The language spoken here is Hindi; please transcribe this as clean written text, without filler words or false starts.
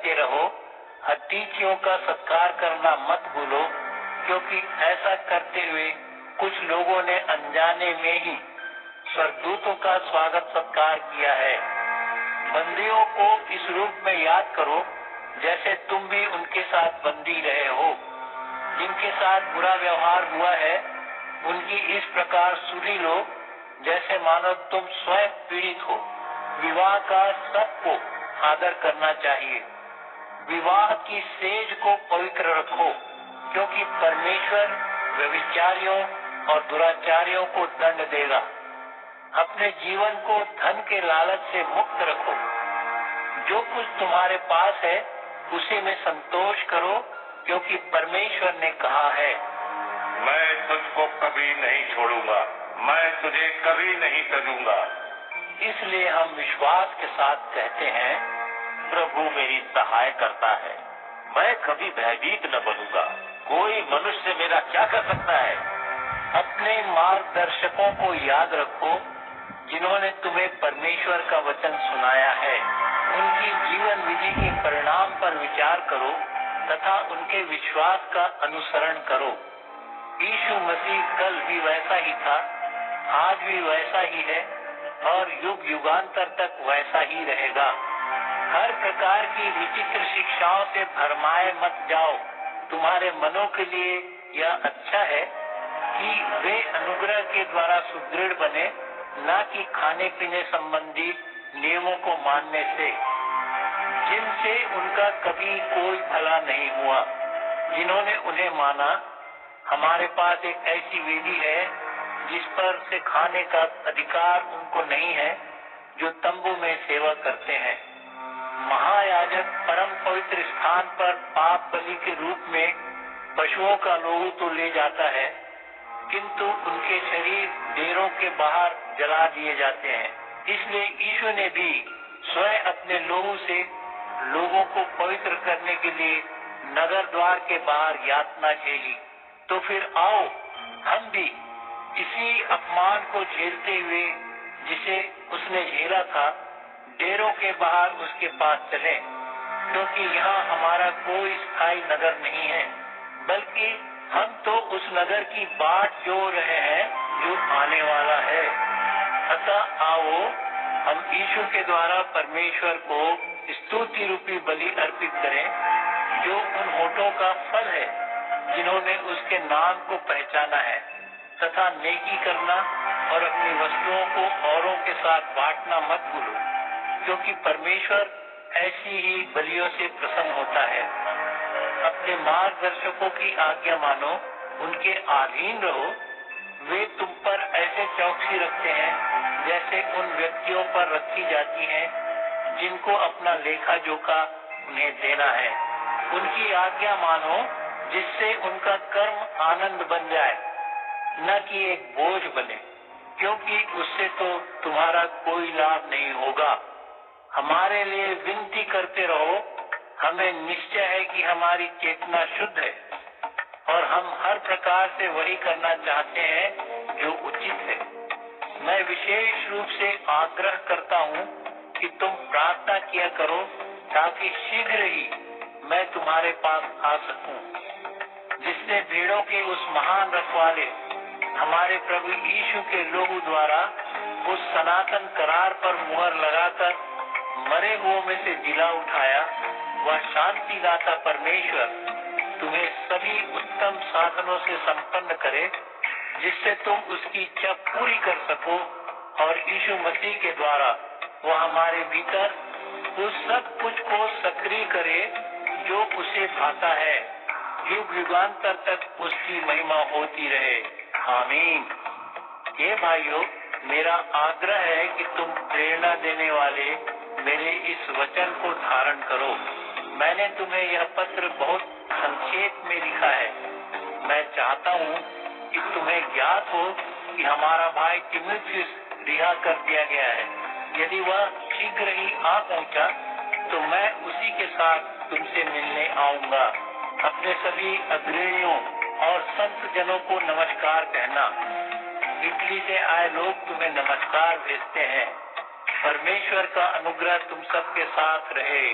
करते रहो। अतिथियों का सत्कार करना मत भूलो, क्योंकि ऐसा करते हुए कुछ लोगों ने अनजाने में ही स्वर्गदूतों का स्वागत सत्कार किया है। बंदियों को इस रूप में याद करो जैसे तुम भी उनके साथ बंदी रहे हो। जिनके साथ बुरा व्यवहार हुआ है उनकी इस प्रकार सुनी लो जैसे मानो तुम स्वयं पीड़ित हो। विवाह का सबको आदर करना चाहिए। विवाह की सेज को पवित्र रखो, क्योंकि परमेश्वर व्यभिचारियों और दुराचारियों को दंड देगा। अपने जीवन को धन के लालच से मुक्त रखो। जो कुछ तुम्हारे पास है उसी में संतोष करो, क्योंकि परमेश्वर ने कहा है, मैं तुझको कभी नहीं छोड़ूंगा, मैं तुझे कभी नहीं तजूंगा। इसलिए हम विश्वास के साथ कहते हैं, प्रभु मेरी सहाय करता है, मैं कभी भयभीत न बनूंगा। कोई मनुष्य मेरा क्या कर सकता है? अपने मार्गदर्शकों को याद रखो जिन्होंने तुम्हें परमेश्वर का वचन सुनाया है। उनकी जीवन विधि के परिणाम पर विचार करो तथा उनके विश्वास का अनुसरण करो। यीशु मसीह कल भी वैसा ही था, आज भी वैसा ही है और युग युगांतर तक वैसा ही रहेगा। हर प्रकार की विचित्र शिक्षाओं से भरमाए मत जाओ। तुम्हारे मनों के लिए यह अच्छा है कि वे अनुग्रह के द्वारा सुदृढ़ बने, न कि खाने पीने संबंधी नियमों को मानने से, जिनसे उनका कभी कोई भला नहीं हुआ। जिन्होंने उन्हें माना, हमारे पास एक ऐसी वेदी है जिस पर से खाने का अधिकार उनको नहीं है जो तंबू में सेवा करते हैं। महायाजक परम पवित्र स्थान पर पाप बलि के रूप में पशुओं का लोहू तो ले जाता है, किंतु उनके शरीर डेरों के बाहर जला दिए जाते हैं। इसलिए यीशु ने भी स्वयं अपने लोहू से लोगों को पवित्र करने के लिए नगर द्वार के बाहर यातना झेली। तो फिर आओ हम भी इसी अपमान को झेलते हुए जिसे उसने झेला था, डेरों के बाहर उसके पास चले, क्योंकि यहाँ हमारा कोई स्थायी नगर नहीं है, बल्कि हम तो उस नगर की बाट जोह रहे हैं जो आने वाला है। अतः आओ हम यीशु के द्वारा परमेश्वर को स्तुति रूपी बलि अर्पित करें, जो उन होठों का फल है जिन्होंने उसके नाम को पहचाना है, तथा नेकी करना और अपनी वस्तुओं को औरों के साथ बांटना मत भूलो, क्योंकि परमेश्वर ऐसी ही बलियों से प्रसन्न होता है। अपने मार्गदर्शकों की आज्ञा मानो, उनके अधीन रहो। वे तुम पर ऐसे चौकसी रखते हैं जैसे उन व्यक्तियों पर रखी जाती है जिनको अपना लेखा जोखा उन्हें देना है। उनकी आज्ञा मानो, जिससे उनका कर्म आनंद बन जाए, न कि एक बोझ बने, क्योंकि उससे तो तुम्हारा कोई लाभ नहीं होगा। हमारे लिए विनती करते रहो। हमें निश्चय है कि हमारी चेतना शुद्ध है और हम हर प्रकार से वही करना चाहते हैं जो उचित है। मैं विशेष रूप से आग्रह करता हूँ कि तुम प्रार्थना किया करो, ताकि शीघ्र ही मैं तुम्हारे पास आ सकूं, जिसने भेड़ों के उस महान रखवाले हमारे प्रभु यीशु के लोहू द्वारा उस सनातन करार पर मुहर लगाकर मरे हुओं में से जिला उठाया। वह शांति दाता परमेश्वर तुम्हें सभी उत्तम साधनों से संपन्न करे, जिससे तुम उसकी इच्छा पूरी कर सको, और यीशु मसीह के द्वारा वह हमारे भीतर उस सब कुछ को सक्रिय करे जो उसे भाता है। युग युगांतर तक उसकी महिमा होती रहे। आमीन। ये भाइयों, मेरा आग्रह है कि तुम प्रेरणा देने वाले मेरे इस वचन को धारण करो। मैंने तुम्हें यह पत्र बहुत संक्षेप में लिखा है। मैं चाहता हूँ कि तुम्हें ज्ञात हो कि हमारा भाई तीमुथियुस रिहा कर दिया गया है। यदि वह शीघ्र ही आ पहुँचा तो मैं उसी के साथ तुमसे मिलने आऊँगा। अपने सभी अग्रणियों और संत जनों को नमस्कार कहना। इटली से आए लोग तुम्हें नमस्कार भेजते हैं। परमेश्वर का अनुग्रह तुम सबके साथ रहे।